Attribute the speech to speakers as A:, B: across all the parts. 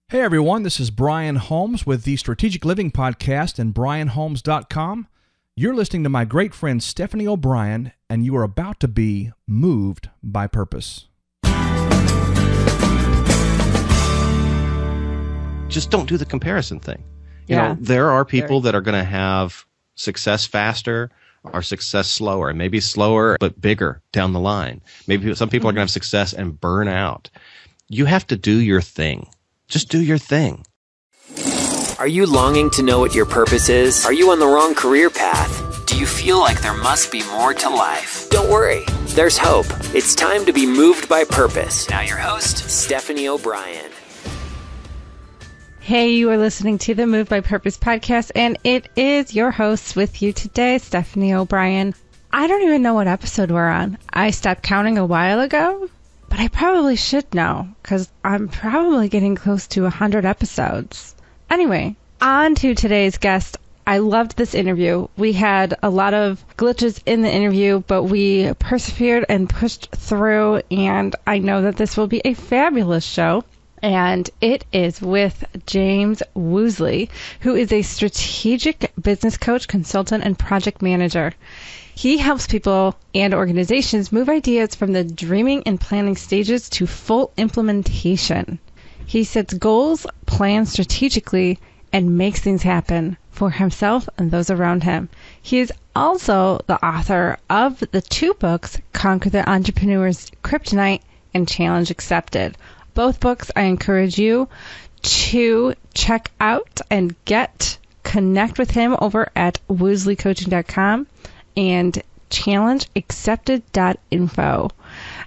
A: Hey everyone, this is Brian Holmes with the Strategic Living Podcast and BrianHolmes.com. You're listening to my great friend Stephanie O'Brien, and you are about to be moved by purpose.
B: Just don't do the comparison thing. You know, there are people that are going to have success faster or success slower, and maybe slower but bigger down the line. Maybe some people are going to have success and burn out. You have to do your thing. Just do your thing.
C: Are you longing to know what your purpose is? Are you on the wrong career path? Do you feel like there must be more to life? Don't worry, there's hope. It's time to be moved by purpose. Now your host, Stephanie O'Brien.
D: Hey, you are listening to the Moved by Purpose podcast, and it is your host with you today, Stephanie O'Brien. I don't even know what episode we're on. I stopped counting a while ago. But I probably should know, because I'm probably getting close to 100 episodes. Anyway, on to today's guest. I loved this interview. We had a lot of glitches in the interview, but we persevered and pushed through, and I know that this will be a fabulous show. And it is with James Woosley, who is a strategic business coach, consultant, and project manager. He helps people and organizations move ideas from the dreaming and planning stages to full implementation. He sets goals, plans strategically, and makes things happen for himself and those around him. He is also the author of the 2 books, Conquer the Entrepreneur's Kryptonite and Challenge Accepted. Both books I encourage you to check out and connect with him over at woosleycoaching.com. and challengeaccepted.info.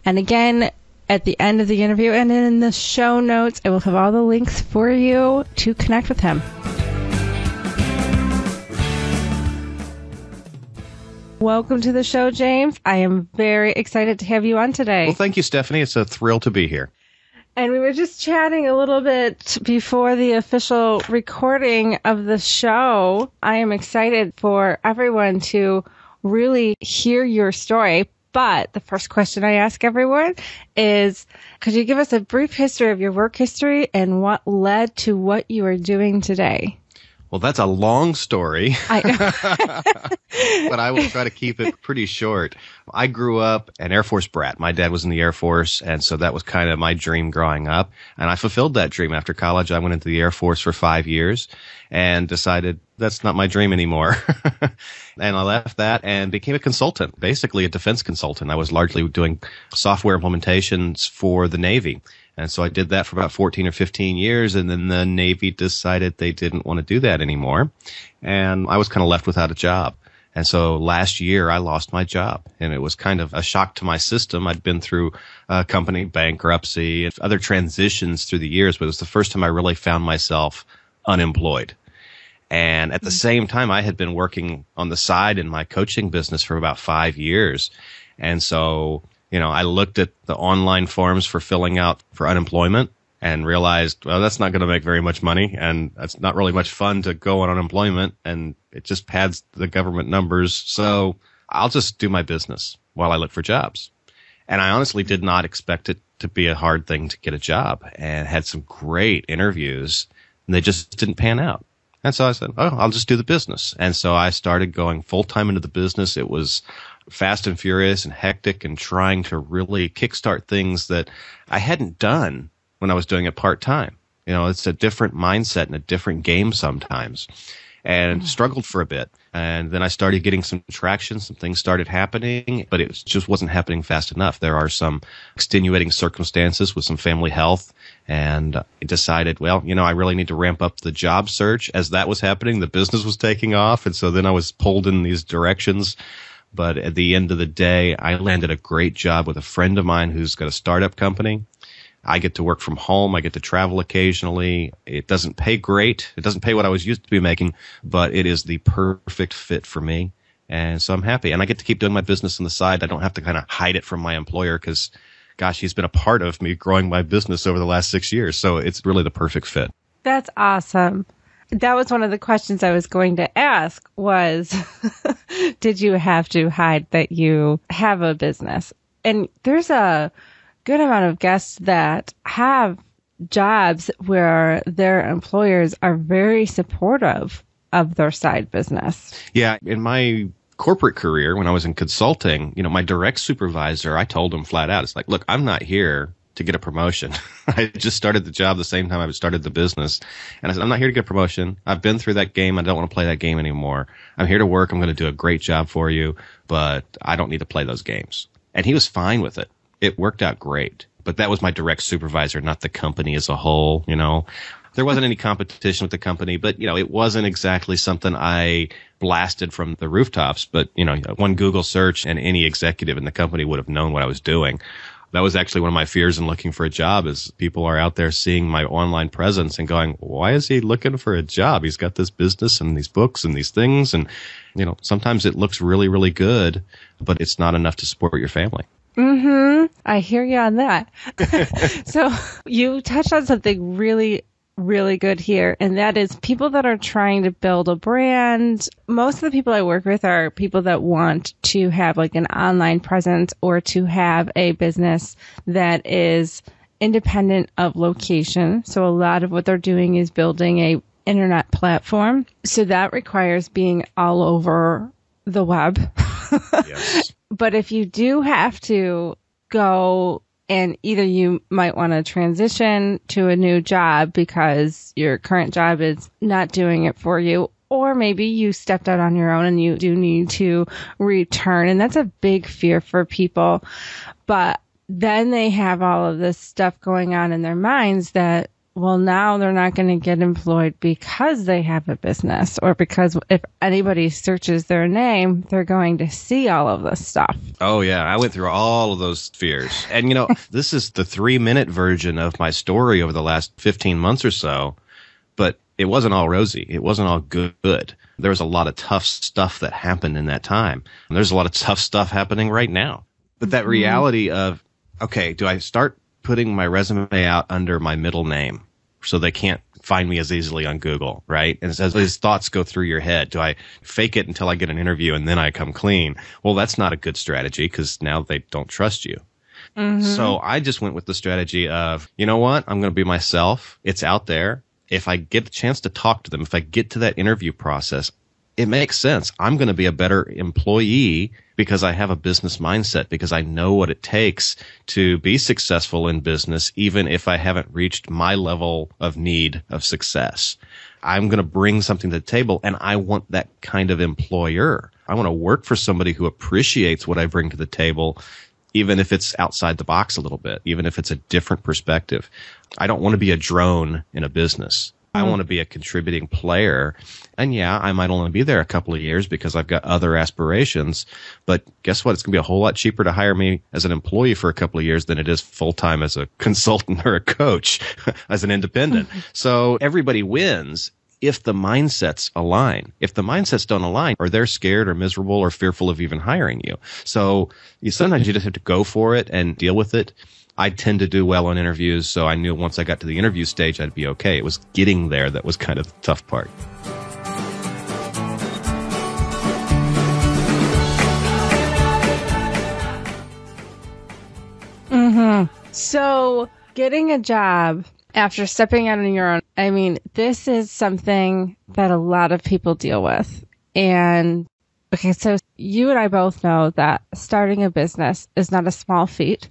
D: And again, at the end of the interview and in the show notes, I will have all the links for you to connect with him. Welcome to the show, James. I am very excited to have you on today.
B: Well, thank you, Stephanie. It's a thrill to be here.
D: And we were just chatting a little bit before the official recording of the show. I am excited for everyone to really hear your story. But the first question I ask everyone is, could you give us a brief history of your work history and what led to what you are doing today?
B: Well, that's a long story.
D: I know.
B: But I will try to keep it pretty short. I grew up an Air Force brat. My dad was in the Air Force, and so that was kind of my dream growing up. And I fulfilled that dream. After college, I went into the Air Force for 5 years and decided that's not my dream anymore. And I left that and became a consultant, basically a defense consultant. I was largely doing software implementations for the Navy. And so I did that for about 14 or 15 years, and then the Navy decided they didn't want to do that anymore. And I was kind of left without a job. And so last year I lost my job, and it was kind of a shock to my system. I'd been through company bankruptcy and other transitions through the years, but it was the first time I really found myself unemployed. And at the same time, I had been working on the side in my coaching business for about 5 years. And so, you know, I looked at the online forms for filling out for unemployment and realized, well, that's not going to make very much money, and it's not really much fun to go on unemployment, and it just pads the government numbers. So I'll just do my business while I look for jobs. And I honestly did not expect it to be a hard thing to get a job, and had some great interviews, and they just didn't pan out. And so I said, oh, I'll just do the business. And so I started going full-time into the business. It was fast and furious and hectic, and trying to really kickstart things that I hadn't done when I was doing it part-time. You know, it's a different mindset and a different game sometimes. And struggled for a bit. And then I started getting some traction. Some things started happening, but it just wasn't happening fast enough. There are some extenuating circumstances with some family health. And I decided, well, you know, I really need to ramp up the job search. As that was happening, the business was taking off. And so then I was pulled in these directions. But at the end of the day, I landed a great job with a friend of mine who's got a startup company. I get to work from home. I get to travel occasionally. It doesn't pay great. It doesn't pay what I was used to be making, but it is the perfect fit for me. And so I'm happy. And I get to keep doing my business on the side. I don't have to kind of hide it from my employer because, gosh, he's been a part of me growing my business over the last 6 years. So it's really the perfect fit.
D: That's awesome. That was one of the questions I was going to ask was, did you have to hide that you have a business? And there's a good amount of guests that have jobs where their employers are very supportive of their side business.
B: Yeah. In my corporate career, when I was in consulting, my direct supervisor, I told him flat out, it's like, look, I'm not here to get a promotion. I just started the job the same time I started the business. And I said, I'm not here to get a promotion. I've been through that game. I don't want to play that game anymore. I'm here to work. I'm going to do a great job for you, but I don't need to play those games. And he was fine with it. It worked out great. But that was my direct supervisor, not the company as a whole, There wasn't any competition with the company, but, it wasn't exactly something I blasted from the rooftops. But, one Google search and any executive in the company would have known what I was doing. That was actually one of my fears in looking for a job, is people are out there seeing my online presence and going, why is he looking for a job? He's got this business and these books and these things. And, sometimes it looks really, really good, but it's not enough to support your family.
D: I hear you on that. So you touched on something really, really good here, and that is people that are trying to build a brand. Most of the people I work with are people that want to have like an online presence or to have a business that is independent of location. So a lot of what they're doing is building a internet platform. So that requires being all over the web.
B: Yes.
D: But if you do have to go, and either you might want to transition to a new job because your current job is not doing it for you, or maybe you stepped out on your own and you do need to return. And that's a big fear for people. But then they have all of this stuff going on in their minds that, well, now they're not going to get employed because they have a business, or because if anybody searches their name, they're going to see all of this stuff.
B: Oh, yeah. I went through all of those fears. And, this is the 3-minute version of my story over the last 15 months or so. But it wasn't all rosy. It wasn't all good. There was a lot of tough stuff that happened in that time. And there's a lot of tough stuff happening right now. But that reality of, okay, do I start putting my resume out under my middle name so they can't find me as easily on Google, right? And as these thoughts go through your head, do I fake it until I get an interview and then I come clean? Well, that's not a good strategy, because now they don't trust you. So I just went with the strategy of, you know what? I'm going to be myself. It's out there. If I get a chance to talk to them, if I get to that interview process, it makes sense. I'm going to be a better employee because I have a business mindset, because I know what it takes to be successful in business, even if I haven't reached my level of need of success. I'm going to bring something to the table, and I want that kind of employer. I want to work for somebody who appreciates what I bring to the table, even if it's outside the box a little bit, even if it's a different perspective. I don't want to be a drone in a business. I want to be a contributing player. And yeah, I might only be there a couple of years because I've got other aspirations. But guess what? It's going to be a whole lot cheaper to hire me as an employee for a couple of years than it is full-time as a consultant or a coach, as an independent. So everybody wins if the mindsets align. If the mindsets don't align, or they're scared or miserable or fearful of even hiring you. So sometimes you just have to go for it and deal with it. I tend to do well on interviews, so I knew once I got to the interview stage, I'd be okay. It was getting there that was kind of the tough part.
D: So getting a job after stepping out on your own, I mean, this is something that a lot of people deal with. And okay, so you and I both know that starting a business is not a small feat.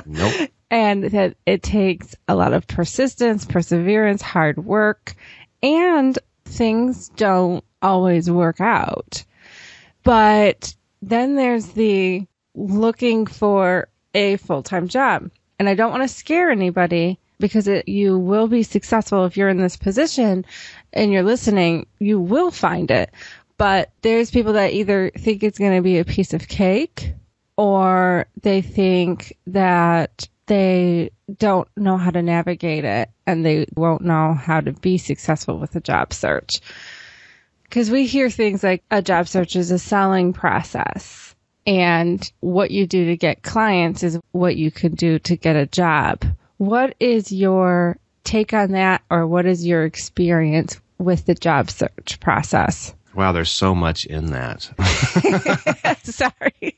B: Nope.
D: And that it takes a lot of persistence, perseverance, hard work, and things don't always work out. But then there's the looking for a full-time job. And I don't want to scare anybody, because you will be successful if you're in this position and you're listening. You will find it. But there's people that either think it's going to be a piece of cake, or they think that they don't know how to navigate it and they won't know how to be successful with a job search. Because we hear things like a job search is a selling process, and what you do to get clients is what you can do to get a job. What is your take on that, or what is your experience with the job search process?
B: Wow, there's so much in that.
D: Sorry.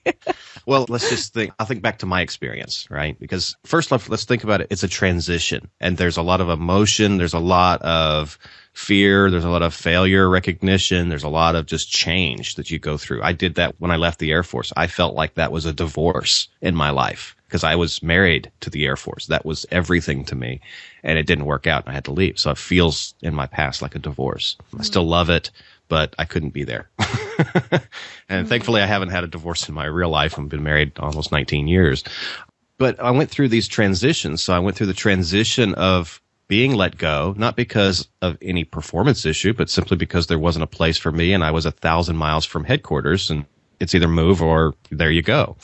B: Well, let's just think. I'll think back to my experience, right? Because first, let's think about it. It's a transition, and there's a lot of emotion. There's a lot of fear. There's a lot of failure recognition. There's a lot of just change that you go through. I did that when I left the Air Force. I felt like that was a divorce in my life because I was married to the Air Force. That was everything to me, and it didn't work out, and I had to leave. So it feels in my past like a divorce. I still love it, but I couldn't be there. And thankfully, I haven't had a divorce in my real life. I've been married almost 19 years. But I went through these transitions. So I went through the transition of being let go, not because of any performance issue, but simply because there wasn't a place for me and I was 1,000 miles from headquarters, and it's either move or there you go.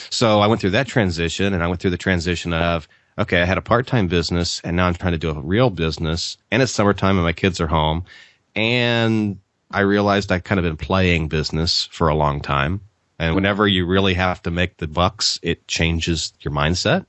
B: So I went through that transition, and I went through the transition of, okay, I had a part-time business, and now I'm trying to do a real business, and it's summertime and my kids are home, and I realized I'd kind of been playing business for a long time. And whenever you really have to make the bucks, it changes your mindset.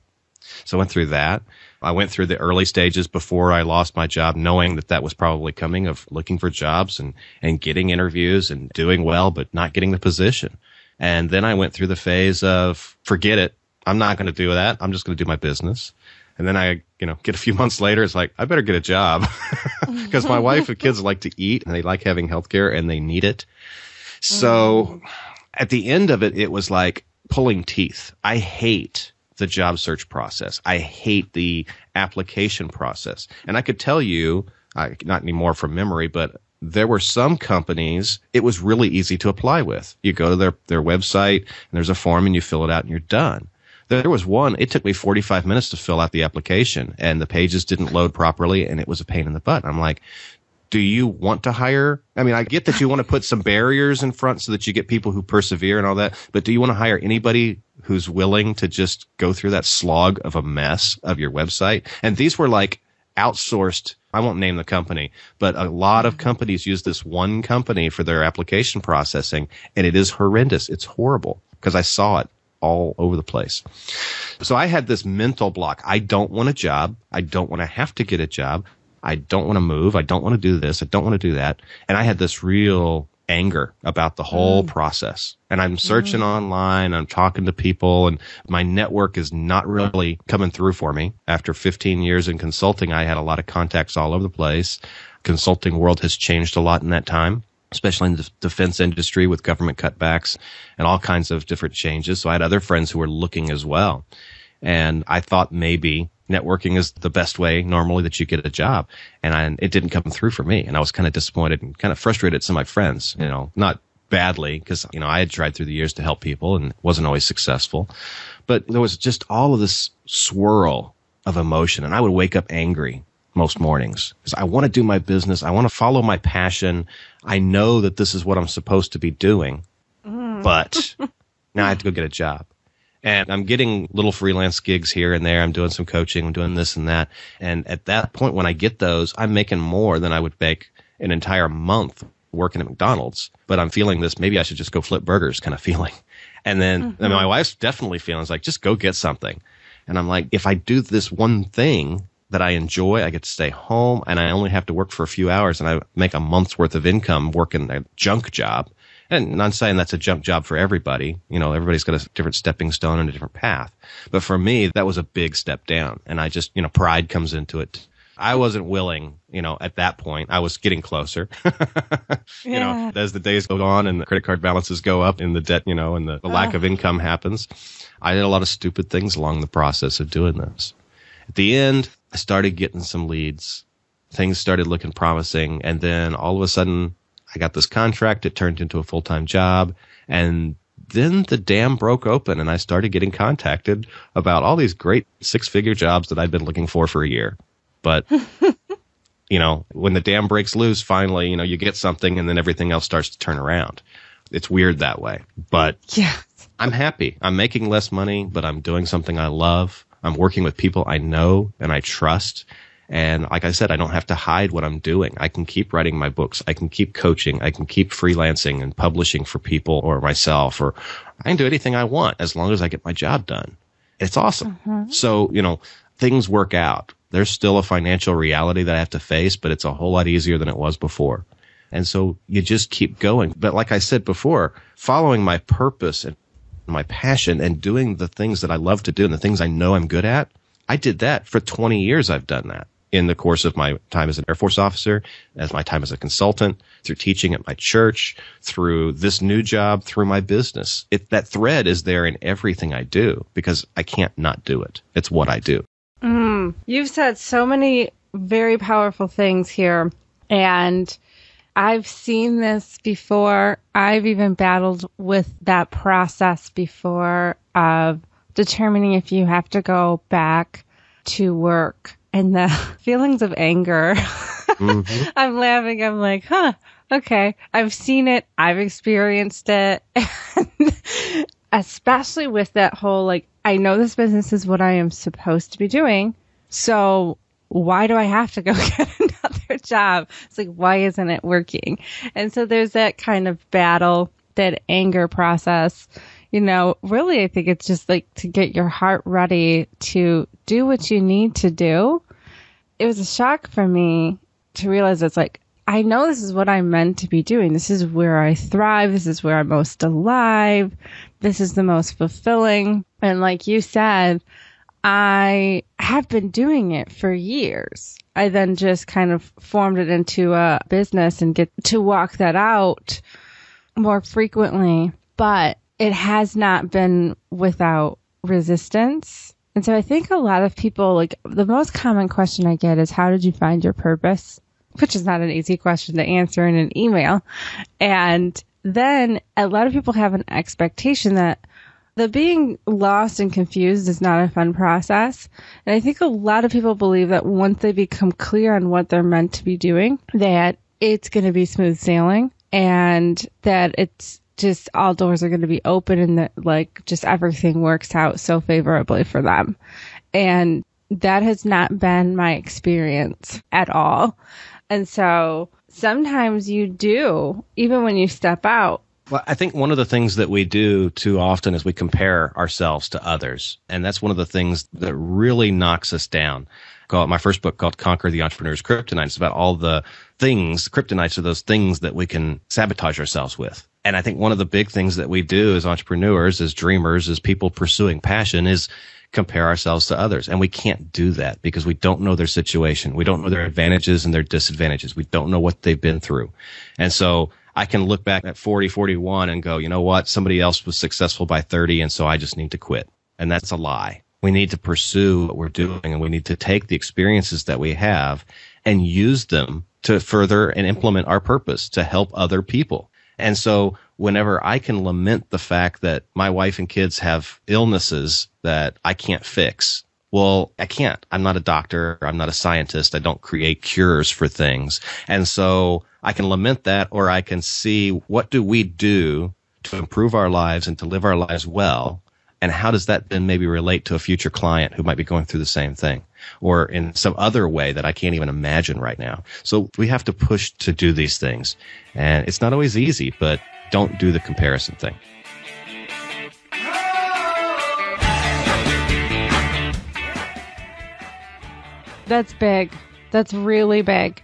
B: So I went through that. I went through the early stages before I lost my job, knowing that that was probably coming, of looking for jobs and getting interviews and doing well, but not getting the position. And then I went through the phase of, forget it. I'm not going to do that. I'm just going to do my business. And then I, get a few months later, it's like, I better get a job because my wife and kids like to eat and they like having healthcare and they need it. So at the end of it, it was like pulling teeth. I hate the job search process. I hate the application process. And I could tell you, not anymore from memory, but there were some companies it was really easy to apply with. You go to their website and there's a form and you fill it out and you're done. There was one, it took me 45 minutes to fill out the application and the pages didn't load properly and it was a pain in the butt. I'm like, do you want to hire? I mean, I get that you want to put some barriers in front so that you get people who persevere and all that, but do you want to hire anybody who's willing to just go through that slog of a mess of your website? And these were like outsourced, I won't name the company, but a lot of companies use this one company for their application processing, and it is horrendous. It's horrible because I saw it all over the place. So I had this mental block. I don't want a job. I don't want to have to get a job. I don't want to move. I don't want to do this. I don't want to do that. And I had this real anger about the whole process. And I'm searching online. I'm talking to people, and my network is not really coming through for me. After 15 years in consulting, I had a lot of contacts all over the place. Consulting world has changed a lot in that time, especially in the defense industry with government cutbacks and all kinds of different changes. So I had other friends who were looking as well. And I thought maybe networking is the best way normally that you get a job. And it didn't come through for me. And I was kind of disappointed and kind of frustrated at some of my friends, not badly because, I had tried through the years to help people and wasn't always successful. But there was just all of this swirl of emotion. And I would wake up angry most mornings because I want to do my business. I want to follow my passion. I know that this is what I'm supposed to be doing, but now I have to go get a job. And I'm getting little freelance gigs here and there. I'm doing some coaching. I'm doing this and that. And at that point, when I get those, I'm making more than I would make an entire month working at McDonald's. But I'm feeling this, maybe I should just go flip burgers kind of feeling. And then and my wife's definitely feeling like, just go get something. And I'm like, if I do this one thing that I enjoy, I get to stay home and I only have to work for a few hours and I make a month's worth of income working a junk job. And I'm saying that's a junk job for everybody. Everybody's got a different stepping stone and a different path. But for me, that was a big step down. And I just, pride comes into it. I wasn't willing, at that point. I was getting closer. As the days go on and the credit card balances go up and the debt, and the lack of income happens. I did a lot of stupid things along the process of doing this. At the end, I started getting some leads. Things started looking promising. And then all of a sudden, I got this contract. It turned into a full-time job. And then the dam broke open and I started getting contacted about all these great 6-figure jobs that I'd been looking for a year. But, when the dam breaks loose, finally, you get something and then everything else starts to turn around. It's weird that way. But
D: yeah.
B: I'm happy. I'm making less money, but I'm doing something I love. I'm working with people I know and I trust. And like I said, I don't have to hide what I'm doing. I can keep writing my books. I can keep coaching. I can keep freelancing and publishing for people or myself, or I can do anything I want as long as I get my job done. It's awesome. So, things work out. There's still a financial reality that I have to face, but it's a whole lot easier than it was before. And so you just keep going. But like I said before, following my purpose and my passion and doing the things that I love to do and the things I know I'm good at, I did that for 20 years. I've done that in the course of my time as an Air Force officer, as my time as a consultant, through teaching at my church, through this new job, through my business. That thread is there in everything I do because I can't not do it. It's what I do.
D: You've said so many very powerful things here, and I've seen this before. I've even battled with that process before of determining if you have to go back to work and the feelings of anger. Mm-hmm. I'm laughing. I'm like, okay. I've seen it. I've experienced it. Especially with that whole, like, I know this business is what I am supposed to be doing. So why do I have to go get another job? It's like, why isn't it working? And so there's that kind of battle, that anger process. You know, really, I think it's just like to get your heart ready to do what you need to do. It was a shock for me to realize it's like, I know this is what I'm meant to be doing. This is where I thrive. This is where I'm most alive. This is the most fulfilling. And like you said, I have been doing it for years. I then just kind of formed it into a business and get to walk that out more frequently. But it has not been without resistance. And so I think a lot of people, like, the most common question I get is, how did you find your purpose? Which is not an easy question to answer in an email. And then a lot of people have an expectation that the being lost and confused is not a fun process. And I think a lot of people believe that once they become clear on what they're meant to be doing, that it's going to be smooth sailing and that it's just all doors are going to be open and that, like, just everything works out so favorably for them. And that has not been my experience at all. And so sometimes you do, even when you step out.
B: Well, I think one of the things that we do too often is we compare ourselves to others. And that's one of the things that really knocks us down. My first book called Conquer the Entrepreneur's Kryptonite. It's about all the things, kryptonites are those things that we can sabotage ourselves with. And I think one of the big things that we do as entrepreneurs, as dreamers, as people pursuing passion is compare ourselves to others. And we can't do that because we don't know their situation. We don't know their advantages and their disadvantages. We don't know what they've been through. And so I can look back at 40, 41 and go, you know what? Somebody else was successful by 30, and so I just need to quit. And that's a lie. We need to pursue what we're doing, and we need to take the experiences that we have and use them to further and implement our purpose to help other people. And so whenever I can lament the fact that my wife and kids have illnesses that I can't fix, well, I can't. I'm not a doctor. I'm not a scientist. I don't create cures for things. And so I can lament that, or I can see what do we do to improve our lives and to live our lives well. And how does that then maybe relate to a future client who might be going through the same thing or in some other way that I can't even imagine right now? So we have to push to do these things. And it's not always easy, but don't do the comparison thing.
D: That's big. That's really big.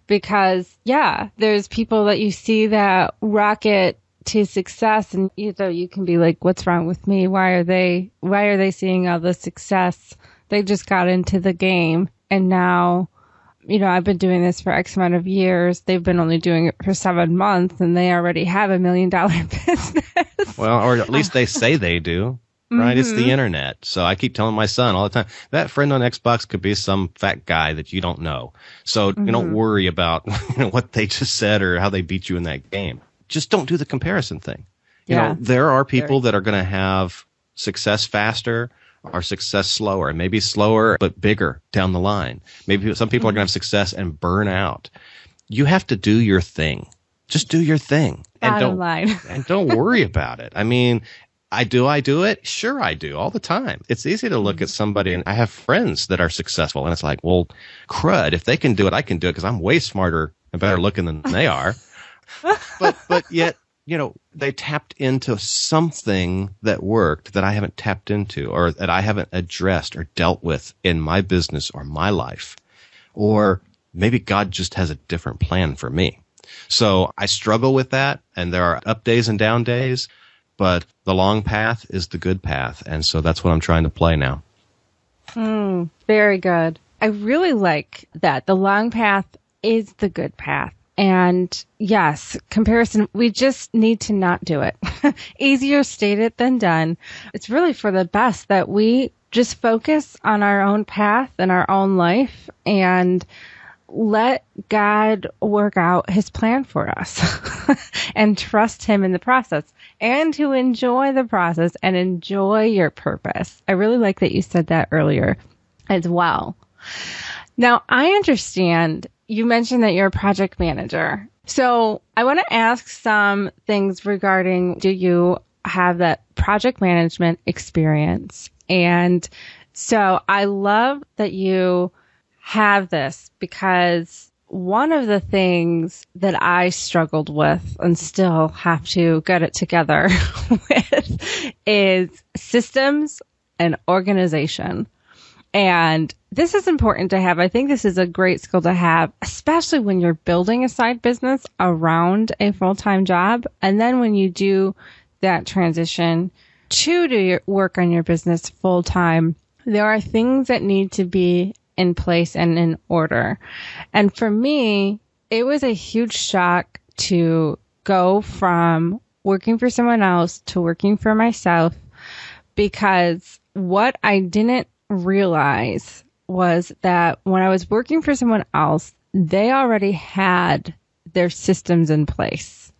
D: Because, yeah, there's people that you see that rocket to success, and you can be like, what's wrong with me? Why are they seeing all the success? They just got into the game, and now, I've been doing this for X amount of years. They've been only doing it for 7 months, and they already have $1 million business.
B: Well, or at least they say they do. Right? Mm-hmm. It's the internet. So I keep telling my son all the time, that friend on Xbox could be some fat guy that you don't know. So you don't worry about what they just said or how they beat you in that game. Just don't do the comparison thing. There are people that are going to have success faster or success slower, maybe slower but bigger down the line. Maybe some people are going to have success and burn out. You have to do your thing. Just do your thing.
D: Bottom line.
B: And don't worry about it. I mean, I do it? Sure, I do all the time. It's easy to look at somebody, and I have friends that are successful, and it's like, well, crud, if they can do it, I can do it because I'm way smarter and better looking than they are. But yet, they tapped into something that worked that I haven't tapped into or that I haven't addressed or dealt with in my business or my life. Or maybe God just has a different plan for me. So I struggle with that, and there are up days and down days, but the long path is the good path. And so that's what I'm trying to play now.
D: Very good. I really like that. The long path is the good path. And yes, comparison, we just need to not do it. Easier stated than done. It's really for the best that we just focus on our own path and our own life and let God work out his plan for us and trust him in the process and to enjoy the process and enjoy your purpose. I really like that you said that earlier as well. Now, I understand you mentioned that you're a project manager. So I want to ask some things regarding, do you have that project management experience? And so I love that you have this, because one of the things that I struggled with and still have to get it together with is systems and organization. And this is important to have. I think this is a great skill to have, especially when you're building a side business around a full-time job. And then when you do that transition to do your work on your business full-time, there are things that need to be in place and in order. And for me, it was a huge shock to go from working for someone else to working for myself, because what I didn't realize was that when I was working for someone else, they already had their systems in place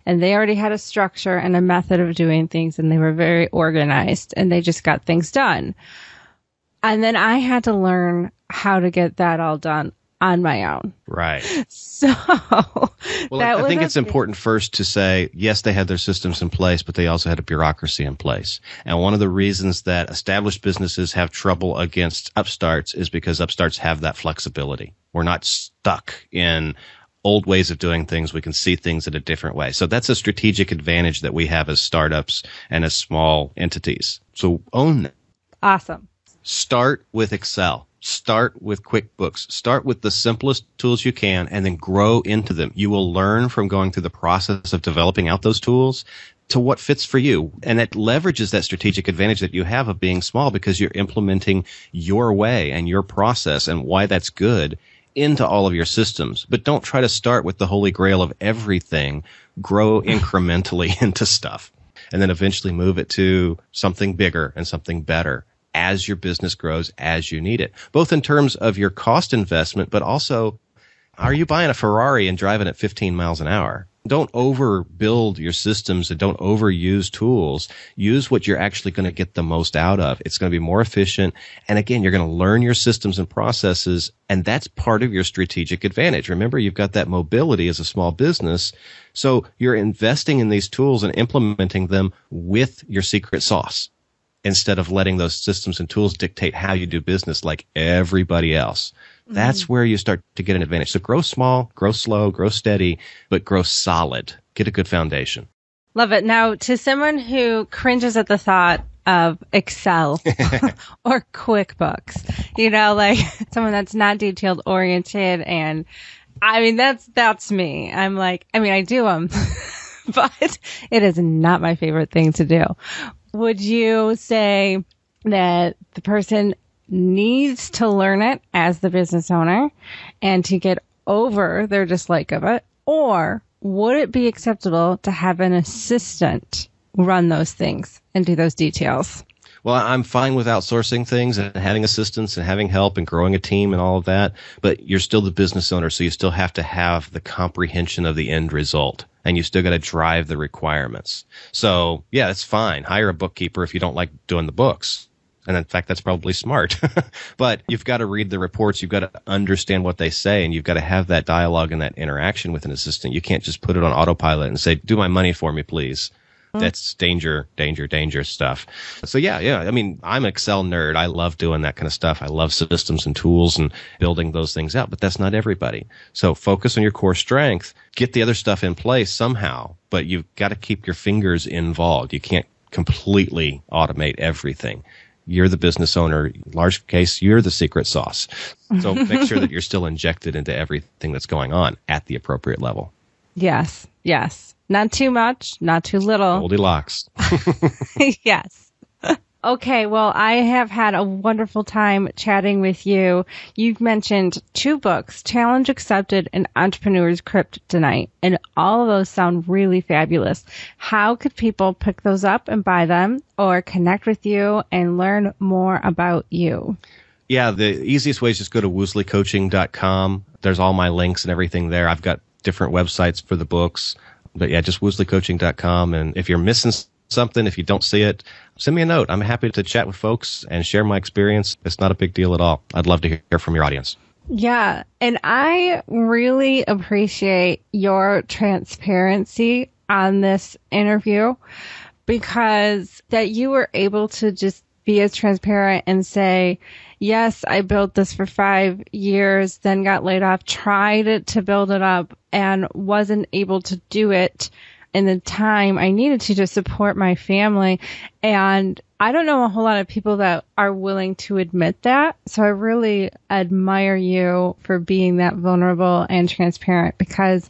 D: and they already had a structure and a method of doing things, and they were very organized and they just got things done. And then I had to learn how to get that all done on my own.
B: Right.
D: So,
B: well, I think it's important first to say, yes, they had their systems in place, but they also had a bureaucracy in place. And one of the reasons that established businesses have trouble against upstarts is because upstarts have that flexibility. We're not stuck in old ways of doing things. We can see things in a different way. So that's a strategic advantage that we have as startups and as small entities. So own that.
D: Awesome.
B: Start with Excel. Start with QuickBooks. Start with the simplest tools you can and then grow into them. You will learn from going through the process of developing out those tools to what fits for you. And that leverages that strategic advantage that you have of being small, because you're implementing your way and your process and why that's good into all of your systems. But don't try to start with the holy grail of everything. Grow incrementally into stuff and then eventually move it to something bigger and something better as your business grows, as you need it, both in terms of your cost investment, but also, are you buying a Ferrari and driving at 15 miles an hour? Don't overbuild your systems and don't overuse tools. Use what you're actually going to get the most out of. It's going to be more efficient. And again, you're going to learn your systems and processes, and that's part of your strategic advantage. Remember, you've got that mobility as a small business. So you're investing in these tools and implementing them with your secret sauce, instead of letting those systems and tools dictate how you do business like everybody else. That's where you start to get an advantage. So grow small, grow slow, grow steady, but grow solid. Get a good foundation.
D: Love it. Now, to someone who cringes at the thought of Excel or QuickBooks, you know, like someone that's not detailed oriented, and I mean, that's me. I'm like, I mean, I do them, but it is not my favorite thing to do. Would you say that the person needs to learn it as the business owner and to get over their dislike of it? Or would it be acceptable to have an assistant run those things and do those details?
B: Well, I'm fine with outsourcing things and having assistants and having help and growing a team and all of that, but you're still the business owner, so you still have to have the comprehension of the end result, and you still got to drive the requirements. So, yeah, it's fine. Hire a bookkeeper if you don't like doing the books. And in fact, that's probably smart. But you've got to read the reports. You've got to understand what they say, and you've got to have that dialogue and that interaction with an assistant. You can't just put it on autopilot and say, do my money for me, please. That's danger stuff. So yeah. I mean, I'm an Excel nerd. I love doing that kind of stuff. I love systems and tools and building those things out, but that's not everybody. So focus on your core strength, get the other stuff in place somehow, but you've got to keep your fingers involved. You can't completely automate everything. You're the business owner. Large case, you're the secret sauce. So make sure that you're still injected into everything that's going on at the appropriate level.
D: Yes. Yes. Not too much, not too little.
B: Goldilocks.
D: Yes. Okay, well, I have had a wonderful time chatting with you. You've mentioned 2 books, Challenge Accepted and Entrepreneur's Kryptonite, and all of those sound really fabulous. How could people pick those up and buy them or connect with you and learn more about you?
B: Yeah, the easiest way is just go to woosleycoaching.com. There's all my links and everything there. I've got different websites for the books. But yeah, just woosleycoaching.com. And if you're missing something, if you don't see it, send me a note. I'm happy to chat with folks and share my experience. It's not a big deal at all. I'd love to hear from your audience.
D: Yeah, and I really appreciate your transparency on this interview, because that you were able to just be as transparent and say, yes, I built this for 5 years, then got laid off, tried to build it up and wasn't able to do it in the time I needed to support my family. And I don't know a whole lot of people that are willing to admit that. So I really admire you for being that vulnerable and transparent, because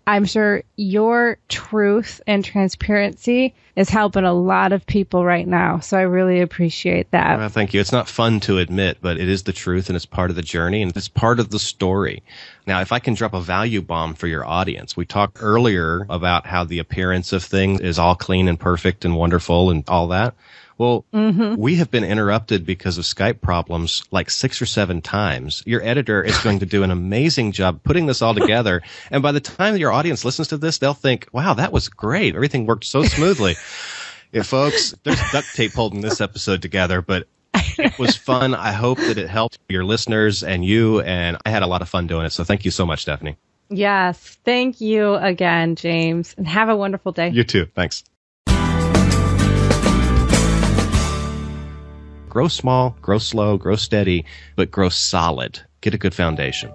D: I'm sure your truth and transparency is helping a lot of people right now. So I really appreciate that.
B: Well, thank you. It's not fun to admit, but it is the truth, and it's part of the journey, and it's part of the story. Now, if I can drop a value bomb for your audience, we talked earlier about how the appearance of things is all clean and perfect and wonderful and all that. Well, we have been interrupted because of Skype problems like 6 or 7 times. Your editor is going to do an amazing job putting this all together. And by the time your audience listens to this, they'll think, wow, that was great. Everything worked so smoothly. Yeah, folks, there's duct tape holding this episode together, but it was fun. I hope that it helped your listeners and you, and I had a lot of fun doing it. So thank you so much, Stephanie.
D: Yes. Thank you again, James, and have a wonderful day.
B: You too. Thanks. Grow small, grow slow, grow steady, but grow solid. Get a good foundation.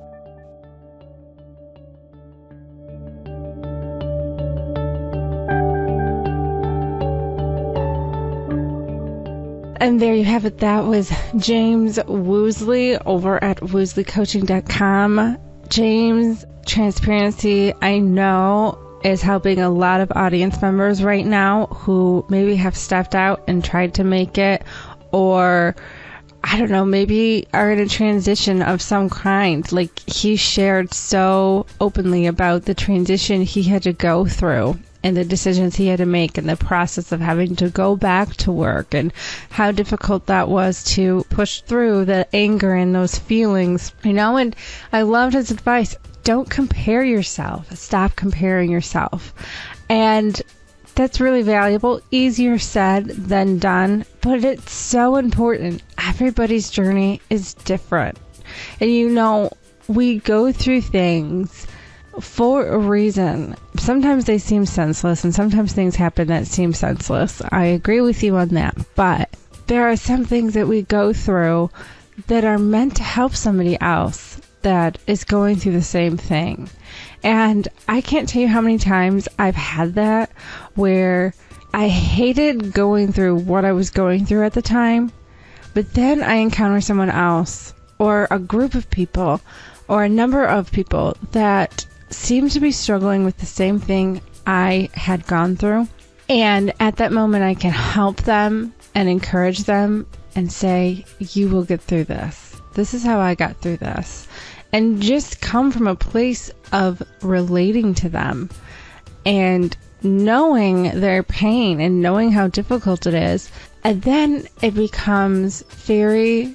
D: And there you have it. That was James Woosley over at woosleycoaching.com. James' transparency, I know, is helping a lot of audience members right now who maybe have stepped out and tried to make it, or I don't know, maybe are in a transition of some kind. Like, he shared so openly about the transition he had to go through and the decisions he had to make and the process of having to go back to work and how difficult that was to push through the anger and those feelings, you know. And I loved his advice. Don't compare yourself. Stop comparing yourself. And that's really valuable. Easier said than done, but it's so important. Everybody's journey is different. And you know, we go through things for a reason. Sometimes they seem senseless, and sometimes things happen that seem senseless. I agree with you on that. But there are some things that we go through that are meant to help somebody else that is going through the same thing. And I can't tell you how many times I've had that where I hated going through what I was going through at the time, but then I encounter someone else or a group of people or a number of people that seem to be struggling with the same thing I had gone through. And at that moment, I can help them and encourage them and say, you will get through this. This is how I got through this. And just come from a place of relating to them and knowing their pain and knowing how difficult it is. And then it becomes very